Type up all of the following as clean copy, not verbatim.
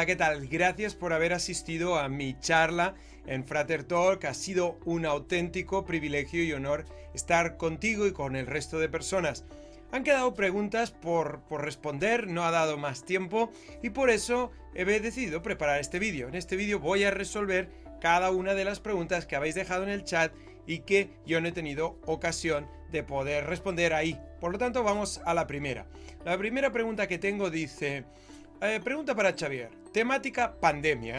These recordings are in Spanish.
Hola, ¿qué tal? Gracias por haber asistido a mi charla en Frater Talk. Ha sido un auténtico privilegio y honor estar contigo y con el resto de personas. Han quedado preguntas por responder, no ha dado más tiempo y por eso he decidido preparar este vídeo. En este vídeo voy a resolver cada una de las preguntas que habéis dejado en el chat y que yo no he tenido ocasión de poder responder ahí. Por lo tanto, vamos a la primera. La primera pregunta que tengo dice... pregunta para Xavier. Temática pandemia.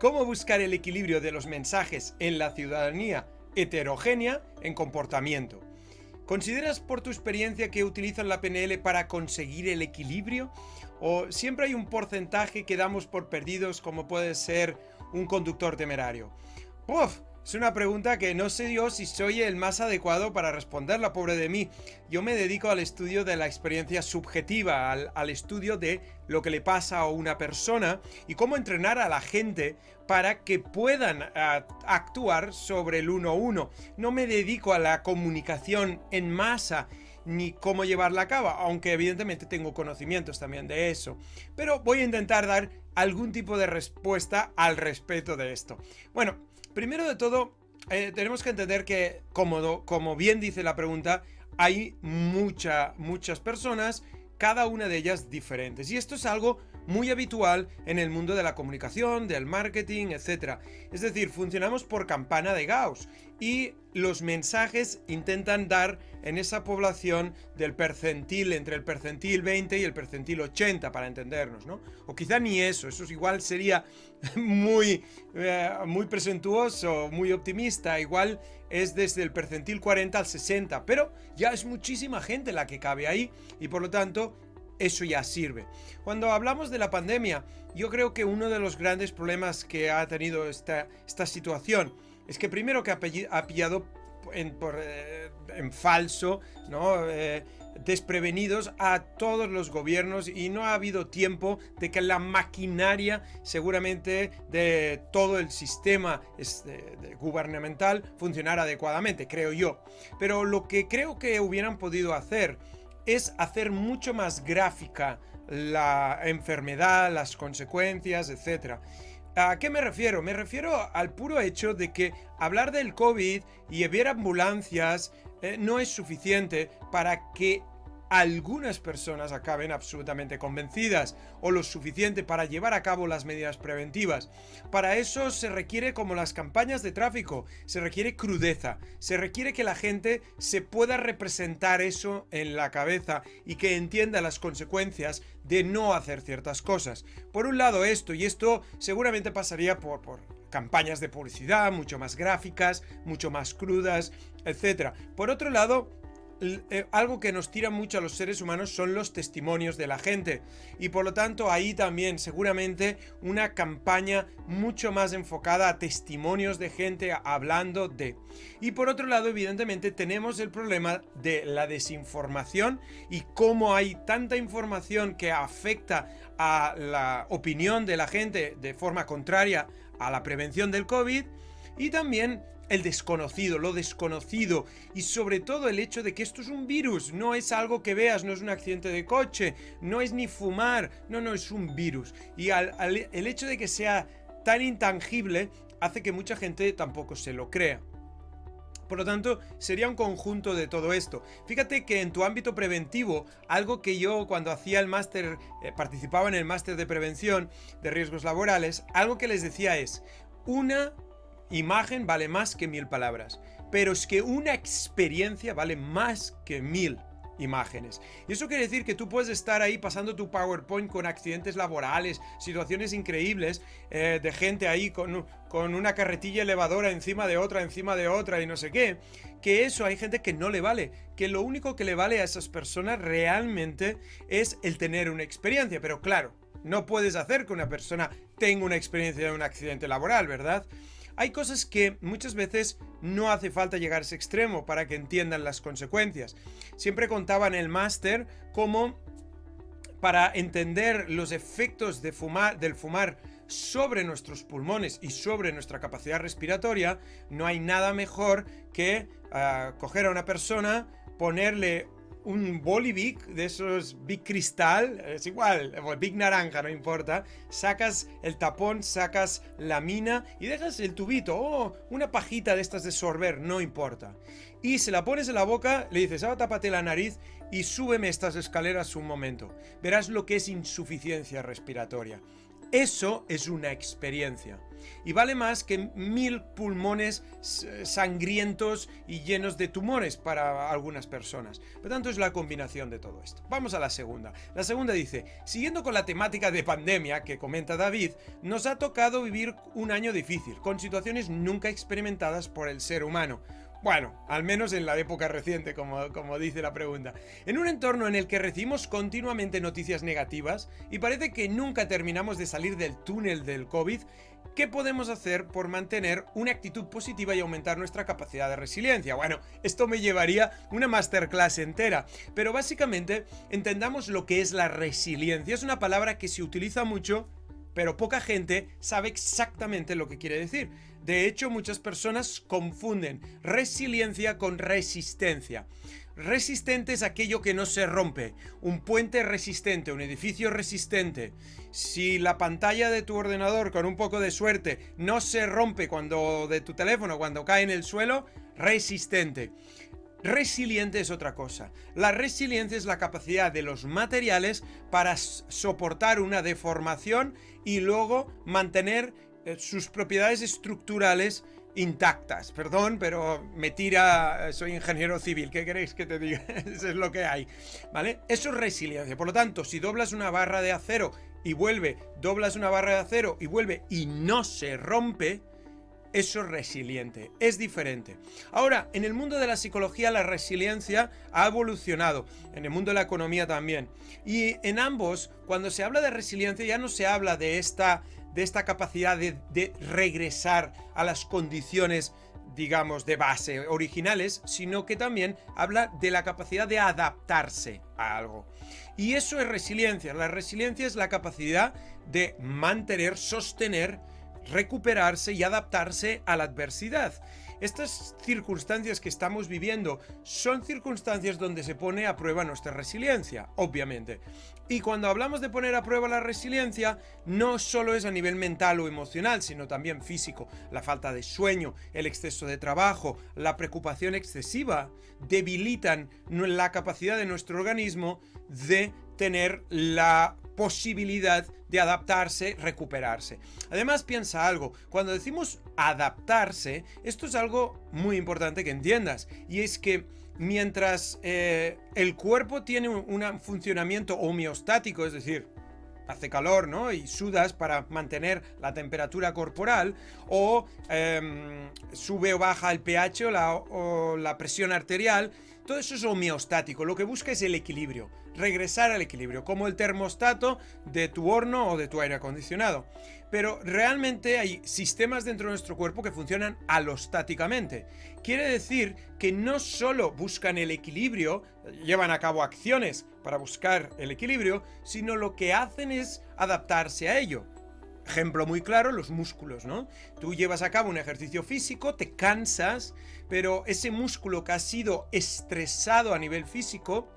¿Cómo buscar el equilibrio de los mensajes en la ciudadanía heterogénea en comportamiento? ¿Consideras por tu experiencia que utilizan la PNL para conseguir el equilibrio? ¿O siempre hay un porcentaje que damos por perdidos como puede ser un conductor temerario? ¡Uf! Es una pregunta que no sé yo si soy el más adecuado para responderla, pobre de mí. Yo me dedico al estudio de la experiencia subjetiva, al estudio de lo que le pasa a una persona y cómo entrenar a la gente para que puedan actuar sobre el uno a uno. No me dedico a la comunicación en masa ni cómo llevarla a cabo, aunque evidentemente tengo conocimientos también de eso. Pero voy a intentar dar algún tipo de respuesta al respecto de esto. Bueno, primero de todo, tenemos que entender que, como bien dice la pregunta, hay muchas personas, cada una de ellas diferentes. Y esto es algo muy habitual en el mundo de la comunicación, del marketing, etc. Es decir, funcionamos por campana de Gauss y los mensajes intentan dar en esa población del percentil, entre el percentil 20 y el percentil 80, para entendernos, ¿no? O quizá ni eso igual sería muy presuntuoso, muy optimista, igual es desde el percentil 40 al 60, pero ya es muchísima gente la que cabe ahí y por lo tanto eso ya sirve. Cuando hablamos de la pandemia, yo creo que uno de los grandes problemas que ha tenido esta situación es que primero que ha pillado en falso, ¿no? Desprevenidos a todos los gobiernos y no ha habido tiempo de que la maquinaria seguramente de todo el sistema gubernamental funcionara adecuadamente, creo yo. Pero lo que creo que hubieran podido hacer es hacer mucho más gráfica la enfermedad, las consecuencias, etc. ¿A qué me refiero? Me refiero al puro hecho de que hablar del COVID y enviar ambulancias no es suficiente para que algunas personas acaben absolutamente convencidas o lo suficiente para llevar a cabo las medidas preventivas. Para eso se requiere, como las campañas de tráfico, se requiere crudeza, se requiere que la gente se pueda representar eso en la cabeza y que entienda las consecuencias de no hacer ciertas cosas. Por un lado esto, y esto seguramente pasaría por campañas de publicidad mucho más gráficas, mucho más crudas, etc. Por otro lado, algo que nos tira mucho a los seres humanos son los testimonios de la gente y por lo tanto ahí también seguramente una campaña mucho más enfocada a testimonios de gente hablando de. Y por otro lado, evidentemente tenemos el problema de la desinformación y cómo hay tanta información que afecta a la opinión de la gente de forma contraria a la prevención del COVID y también el desconocido, lo desconocido y sobre todo el hecho de que esto es un virus, no es algo que veas, no es un accidente de coche, no es ni fumar, no, es un virus. Y el hecho de que sea tan intangible hace que mucha gente tampoco se lo crea. Por lo tanto, sería un conjunto de todo esto. Fíjate que en tu ámbito preventivo, algo que yo cuando hacía el máster, participaba en el máster de prevención de riesgos laborales, algo que les decía es, una imagen vale más que 1000 palabras, pero es que una experiencia vale más que 1000 imágenes. Y eso quiere decir que tú puedes estar ahí pasando tu PowerPoint con accidentes laborales, situaciones increíbles, de gente ahí con una carretilla elevadora encima de otra y no sé qué, que eso hay gente que no le vale, que lo único que le vale a esas personas realmente es el tener una experiencia, pero claro, no puedes hacer que una persona tenga una experiencia de un accidente laboral, ¿verdad? Hay cosas que muchas veces no hace falta llegar a ese extremo para que entiendan las consecuencias. Siempre contaba en el máster cómo para entender los efectos del fumar sobre nuestros pulmones y sobre nuestra capacidad respiratoria, no hay nada mejor que coger a una persona, ponerle un boli Big, de esos Big Cristal, es igual, o Big Naranja, no importa, sacas el tapón, sacas la mina y dejas el tubito, o una pajita de estas de sorber, no importa. Y se la pones en la boca, le dices, ahora tápate la nariz y súbeme estas escaleras un momento. Verás lo que es insuficiencia respiratoria. Eso es una experiencia y vale más que 1000 pulmones sangrientos y llenos de tumores para algunas personas. Por tanto, es la combinación de todo esto. Vamos a la segunda. La segunda dice, siguiendo con la temática de pandemia que comenta David, nos ha tocado vivir un año difícil, con situaciones nunca experimentadas por el ser humano. Bueno, al menos en la época reciente, como dice la pregunta. En un entorno en el que recibimos continuamente noticias negativas y parece que nunca terminamos de salir del túnel del COVID, ¿qué podemos hacer por mantener una actitud positiva y aumentar nuestra capacidad de resiliencia? Bueno, esto me llevaría una masterclass entera, pero básicamente entendamos lo que es la resiliencia. Es una palabra que se utiliza mucho, pero poca gente sabe exactamente lo que quiere decir. De hecho, muchas personas confunden resiliencia con resistencia. Resistente es aquello que no se rompe. Un puente resistente, un edificio resistente. Si la pantalla de tu ordenador, con un poco de suerte, no se rompe de tu teléfono cuando cae en el suelo, resistente. Resiliente es otra cosa. La resiliencia es la capacidad de los materiales para soportar una deformación y luego mantener sus propiedades estructurales intactas. Perdón, pero soy ingeniero civil, ¿qué queréis que te diga? Eso es lo que hay, ¿vale? Eso es resiliencia. Por lo tanto, si doblas una barra de acero y vuelve, doblas una barra de acero y vuelve y no se rompe, eso es resiliente, es diferente. Ahora, en el mundo de la psicología la resiliencia ha evolucionado, en el mundo de la economía también. Y en ambos, cuando se habla de resiliencia ya no se habla de esta capacidad de regresar a las condiciones, digamos, de base originales, sino que también habla de la capacidad de adaptarse a algo. Y eso es resiliencia. La resiliencia es la capacidad de mantener, sostener, recuperarse y adaptarse a la adversidad. Estas circunstancias que estamos viviendo son circunstancias donde se pone a prueba nuestra resiliencia, obviamente. Y cuando hablamos de poner a prueba la resiliencia, no solo es a nivel mental o emocional, sino también físico. La falta de sueño, el exceso de trabajo, la preocupación excesiva debilitan la capacidad de nuestro organismo de tener la posibilidad de adaptarse, recuperarse. Además, piensa algo, cuando decimos adaptarse, esto es algo muy importante que entiendas, y es que mientras el cuerpo tiene un funcionamiento homeostático, es decir, hace calor, ¿no? Y sudas para mantener la temperatura corporal, o sube o baja el pH o la presión arterial, todo eso es homeostático. Lo que busca es el equilibrio, regresar al equilibrio, como el termostato de tu horno o de tu aire acondicionado. Pero realmente hay sistemas dentro de nuestro cuerpo que funcionan alostáticamente. Quiere decir que no solo buscan el equilibrio, llevan a cabo acciones para buscar el equilibrio, sino lo que hacen es adaptarse a ello. Ejemplo muy claro, los músculos, ¿no? Tú llevas a cabo un ejercicio físico, te cansas, pero ese músculo que ha sido estresado a nivel físico,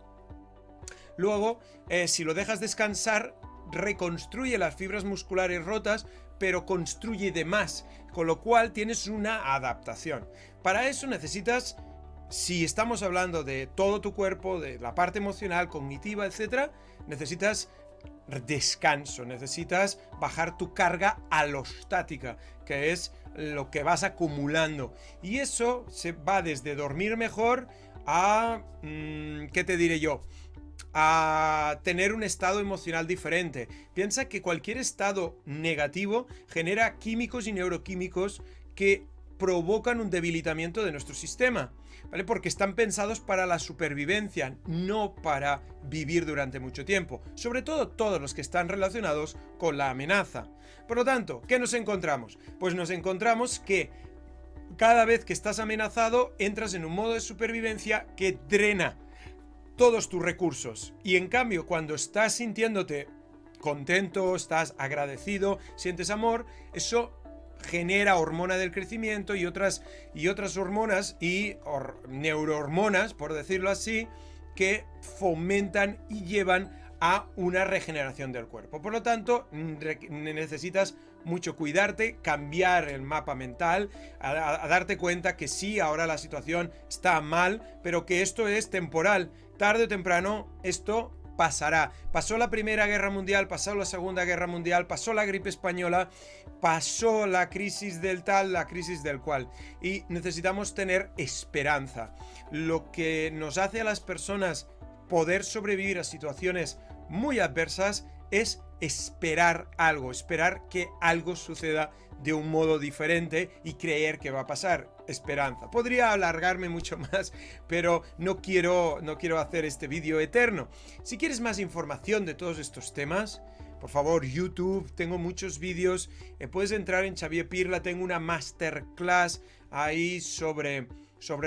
luego, si lo dejas descansar, reconstruye las fibras musculares rotas, pero construye de más, con lo cual tienes una adaptación. Para eso necesitas, si estamos hablando de todo tu cuerpo, de la parte emocional, cognitiva, etc., necesitas descanso, necesitas bajar tu carga alostática, que es lo que vas acumulando, y eso se va desde dormir mejor a, ¿qué te diré yo?, a tener un estado emocional diferente. Piensa que cualquier estado negativo genera químicos y neuroquímicos que provocan un debilitamiento de nuestro sistema, ¿vale? Porque están pensados para la supervivencia, no para vivir durante mucho tiempo. Sobre todo todos los que están relacionados con la amenaza. Por lo tanto, ¿qué nos encontramos? Pues nos encontramos que cada vez que estás amenazado, entras en un modo de supervivencia que drena todos tus recursos. Y en cambio, cuando estás sintiéndote contento, estás agradecido, sientes amor, eso genera hormona del crecimiento y otras hormonas y neurohormonas, por decirlo así, que fomentan y llevan a una regeneración del cuerpo. Por lo tanto, necesitas mucho cuidarte, cambiar el mapa mental, a darte cuenta que sí, ahora la situación está mal, pero que esto es temporal. Tarde o temprano esto pasará. Pasó la Primera Guerra Mundial, pasó la Segunda Guerra Mundial, pasó la gripe española, pasó la crisis del tal, la crisis del cual. Y necesitamos tener esperanza. Lo que nos hace a las personas poder sobrevivir a situaciones muy adversas es esperar algo, esperar que algo suceda de un modo diferente y creer que va a pasar. Esperanza. Podría alargarme mucho más, pero no quiero hacer este vídeo eterno. Si quieres más información de todos estos temas, por favor, YouTube, tengo muchos vídeos. Puedes entrar en Xavier Pirla, tengo una masterclass ahí sobre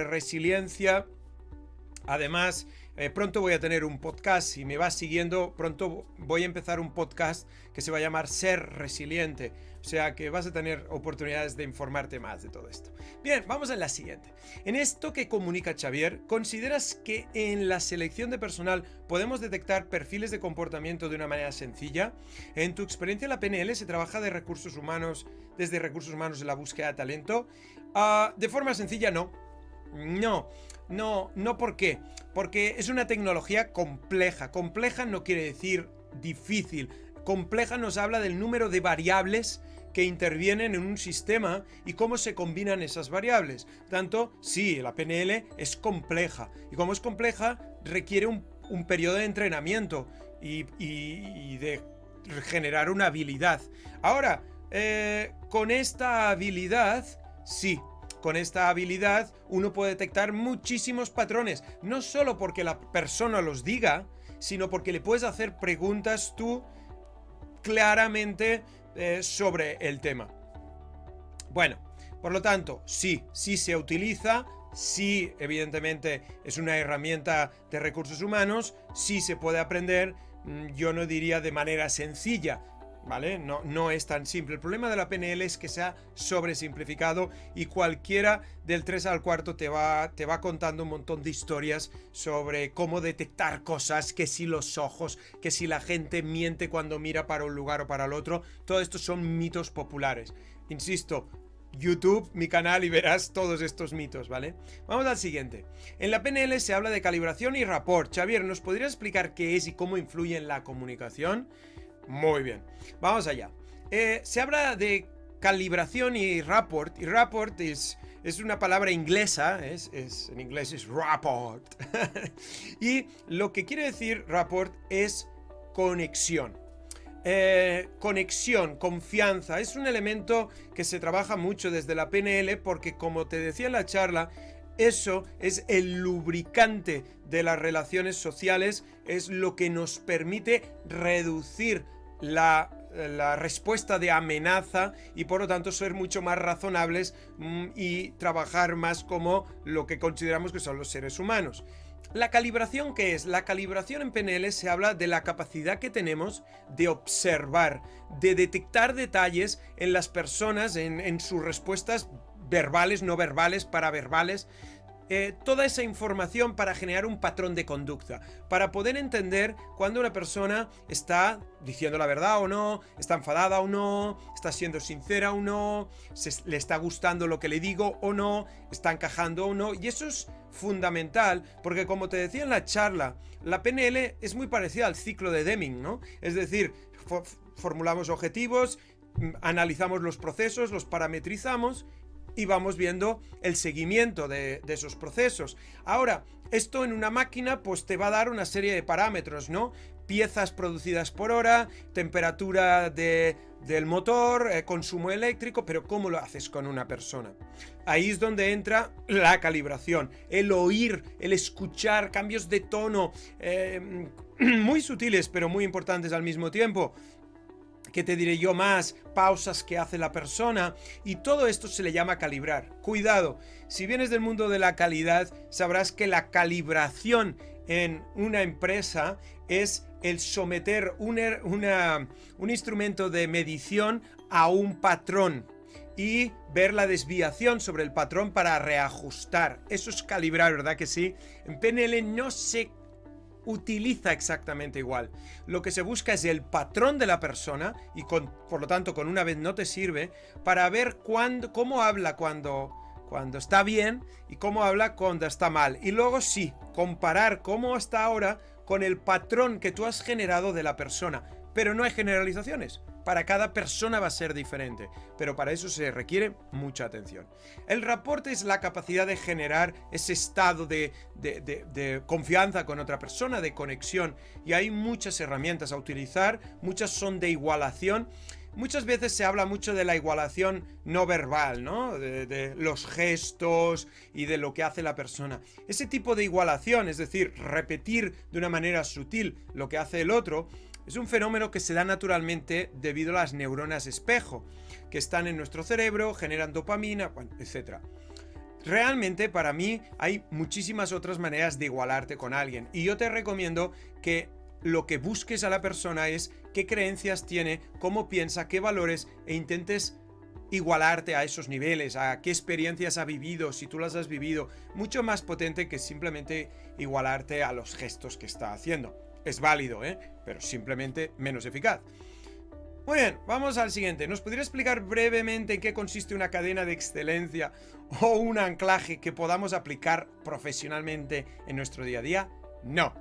resiliencia. Además, pronto voy a tener un podcast. Si me vas siguiendo, pronto voy a empezar un podcast que se va a llamar Ser Resiliente. O sea que vas a tener oportunidades de informarte más de todo esto. Bien, vamos a la siguiente. En esto que comunica Xavier, ¿consideras que en la selección de personal podemos detectar perfiles de comportamiento de una manera sencilla? En tu experiencia en la PNL se trabaja desde recursos humanos en la búsqueda de talento. De forma sencilla, no. No, ¿por qué? Porque es una tecnología compleja. Compleja no quiere decir difícil. Compleja nos habla del número de variables que intervienen en un sistema y cómo se combinan esas variables. Tanto, sí, la PNL es compleja. Y como es compleja, requiere un periodo de entrenamiento y de generar una habilidad. Ahora, con esta habilidad, sí. Con esta habilidad uno puede detectar muchísimos patrones, no solo porque la persona los diga, sino porque le puedes hacer preguntas tú claramente sobre el tema. Bueno, por lo tanto, sí se utiliza, sí evidentemente es una herramienta de recursos humanos, sí se puede aprender, yo no diría de manera sencilla, ¿vale? No es tan simple. El problema de la PNL es que se ha sobresimplificado y cualquiera del 3 al 4 te va contando un montón de historias sobre cómo detectar cosas, que si los ojos, que si la gente miente cuando mira para un lugar o para el otro. Todo esto son mitos populares. Insisto, YouTube, mi canal, y verás todos estos mitos, ¿vale? Vamos al siguiente. En la PNL se habla de calibración y rapport. Xavier, ¿nos podrías explicar qué es y cómo influye en la comunicación? Muy bien, vamos allá. Se habla de calibración y rapport es una palabra inglesa, en inglés es rapport. Y lo que quiere decir rapport es conexión. Conexión, confianza, es un elemento que se trabaja mucho desde la PNL porque, como te decía en la charla, eso es el lubricante de las relaciones sociales, es lo que nos permite reducir la respuesta de amenaza y por lo tanto ser mucho más razonables y trabajar más como lo que consideramos que son los seres humanos. ¿La calibración qué es? La calibración en PNL se habla de la capacidad que tenemos de observar, de detectar detalles en las personas, en sus respuestas verbales, no verbales, paraverbales, toda esa información para generar un patrón de conducta, para poder entender cuando una persona está diciendo la verdad o no, está enfadada o no, está siendo sincera o no, le está gustando lo que le digo o no, está encajando o no. Y eso es fundamental porque, como te decía en la charla, la PNL es muy parecida al ciclo de Deming, ¿no? Es decir, formulamos objetivos, analizamos los procesos, los parametrizamos y vamos viendo el seguimiento de esos procesos. Ahora, esto en una máquina pues te va a dar una serie de parámetros, ¿no? Piezas producidas por hora, temperatura del motor, consumo eléctrico, pero ¿cómo lo haces con una persona? Ahí es donde entra la calibración, el oír, el escuchar, cambios de tono, muy sutiles pero muy importantes al mismo tiempo. ¿Qué te diré yo más? Pausas que hace la persona, y todo esto se le llama calibrar. Cuidado, si vienes del mundo de la calidad, sabrás que la calibración en una empresa es el someter un instrumento de medición a un patrón y ver la desviación sobre el patrón para reajustar. Eso es calibrar, ¿verdad que sí? En PNL no se utiliza exactamente igual. Lo que se busca es el patrón de la persona y por lo tanto con una vez no te sirve para ver cómo habla cuando está bien y cómo habla cuando está mal. Y luego sí, comparar cómo está ahora con el patrón que tú has generado de la persona. Pero no hay generalizaciones. Para cada persona va a ser diferente, pero para eso se requiere mucha atención. El rapport es la capacidad de generar ese estado de confianza con otra persona, de conexión, y hay muchas herramientas a utilizar, muchas son de igualación. Muchas veces se habla mucho de la igualación no verbal, ¿no? De los gestos y de lo que hace la persona. Ese tipo de igualación, es decir, repetir de una manera sutil lo que hace el otro, es un fenómeno que se da naturalmente debido a las neuronas espejo, que están en nuestro cerebro, generan dopamina, etc. Realmente, para mí, hay muchísimas otras maneras de igualarte con alguien. Y yo te recomiendo que lo que busques a la persona es qué creencias tiene, cómo piensa, qué valores, e intentes igualarte a esos niveles, a qué experiencias ha vivido, si tú las has vivido. Mucho más potente que simplemente igualarte a los gestos que está haciendo. Es válido, pero simplemente menos eficaz. Muy bien, vamos al siguiente. ¿Nos podría explicar brevemente en qué consiste una cadena de excelencia o un anclaje que podamos aplicar profesionalmente en nuestro día a día? No.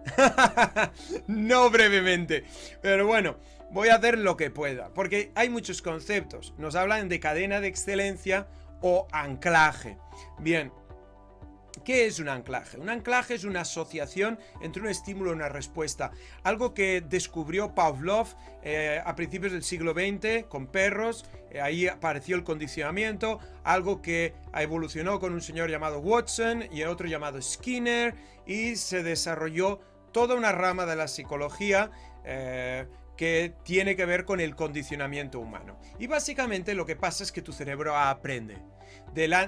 No brevemente. Pero bueno, voy a hacer lo que pueda, porque hay muchos conceptos. Nos hablan de cadena de excelencia o anclaje. Bien. ¿Qué es un anclaje? Un anclaje es una asociación entre un estímulo y una respuesta. Algo que descubrió Pavlov a principios del siglo XX con perros. Ahí apareció el condicionamiento. Algo que evolucionó con un señor llamado Watson y otro llamado Skinner. Y se desarrolló toda una rama de la psicología que tiene que ver con el condicionamiento humano. Y básicamente lo que pasa es que tu cerebro aprende.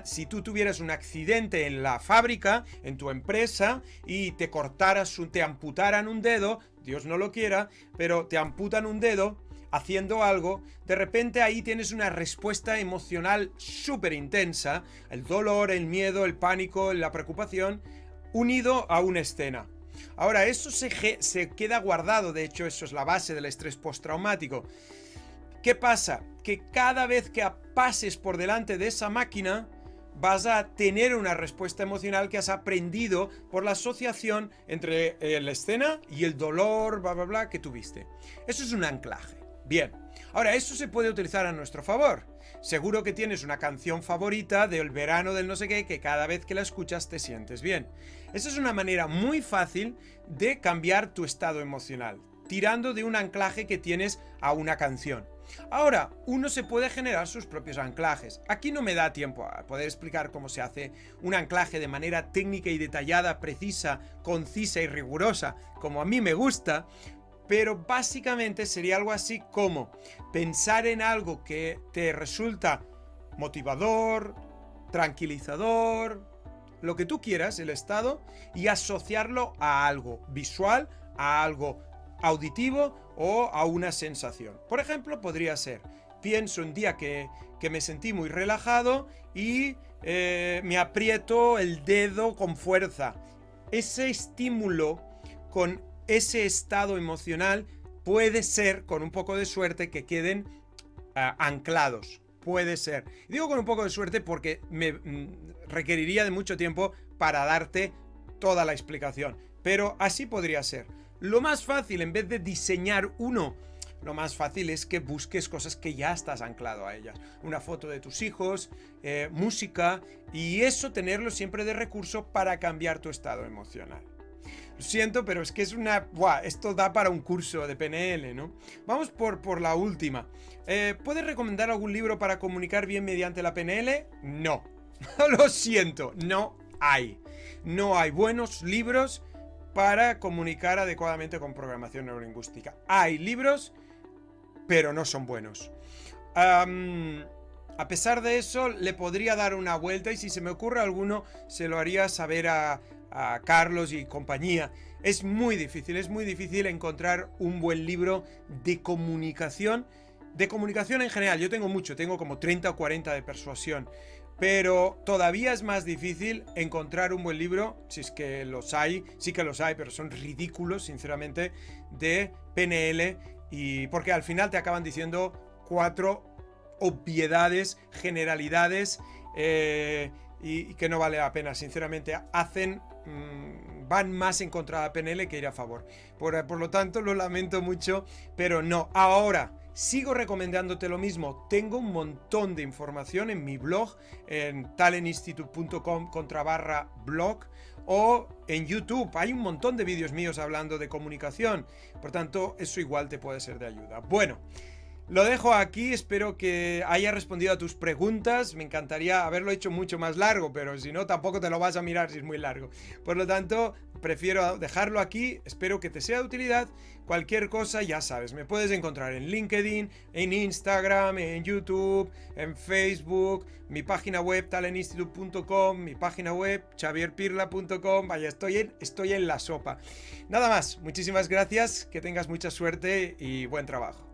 Si tú tuvieras un accidente en la fábrica, en tu empresa, y te amputaran un dedo, Dios no lo quiera, pero te amputan un dedo haciendo algo, de repente ahí tienes una respuesta emocional súper intensa, el dolor, el miedo, el pánico, la preocupación, unido a una escena. Ahora, eso se queda guardado, de hecho, eso es la base del estrés postraumático. ¿Qué pasa? Que cada vez que pases por delante de esa máquina, vas a tener una respuesta emocional que has aprendido por la asociación entre la escena y el dolor, bla, bla, bla, que tuviste. Eso es un anclaje. Bien. Ahora, eso se puede utilizar a nuestro favor. Seguro que tienes una canción favorita del verano del no sé qué, que cada vez que la escuchas te sientes bien. Esa es una manera muy fácil de cambiar tu estado emocional, tirando de un anclaje que tienes a una canción. Ahora, uno se puede generar sus propios anclajes. Aquí no me da tiempo a poder explicar cómo se hace un anclaje de manera técnica y detallada, precisa, concisa y rigurosa, como a mí me gusta, pero básicamente sería algo así como pensar en algo que te resulta motivador, tranquilizador, lo que tú quieras, el estado, y asociarlo a algo visual, a algo auditivo o a una sensación. Por ejemplo, podría ser, pienso un día que me sentí muy relajado y me aprieto el dedo con fuerza. Ese estímulo con ese estado emocional puede ser, con un poco de suerte, que queden anclados. Puede ser. Digo con un poco de suerte porque me requeriría de mucho tiempo para darte toda la explicación. Pero así podría ser. Lo más fácil, en vez de diseñar uno, lo más fácil es que busques cosas que ya estás anclado a ellas. Una foto de tus hijos, música, y eso tenerlo siempre de recurso para cambiar tu estado emocional. Lo siento, pero es que es una... ¡Buah! Esto da para un curso de PNL, ¿no? Vamos por la última. ¿Puedes recomendar algún libro para comunicar bien mediante la PNL? No. Lo siento, no hay. No hay buenos libros para comunicar adecuadamente con programación neurolingüística. Hay libros, pero no son buenos. A pesar de eso, le podría dar una vuelta y si se me ocurre alguno, se lo haría saber a Carlos y compañía. Es muy difícil encontrar un buen libro de comunicación en general. Yo tengo como 30 o 40 de persuasión, pero todavía es más difícil encontrar un buen libro, si es que los hay, sí que los hay, pero son ridículos, sinceramente, de PNL, y porque al final te acaban diciendo 4 obviedades, generalidades, y que no vale la pena, sinceramente, van más en contra de PNL que ir a favor. Por lo tanto, lo lamento mucho, pero no. Ahora, sigo recomendándote lo mismo. Tengo un montón de información en mi blog, en talentinstitute.com/blog, o en YouTube. Hay un montón de vídeos míos hablando de comunicación. Por tanto, eso igual te puede ser de ayuda. Bueno, lo dejo aquí, espero que haya respondido a tus preguntas. Me encantaría haberlo hecho mucho más largo, pero si no, tampoco te lo vas a mirar si es muy largo. Por lo tanto, prefiero dejarlo aquí. Espero que te sea de utilidad. Cualquier cosa, ya sabes, me puedes encontrar en LinkedIn, en Instagram, en YouTube, en Facebook, mi página web talentinstitute.com, mi página web xavierpirla.com. Vaya, estoy en la sopa. Nada más, muchísimas gracias, que tengas mucha suerte y buen trabajo.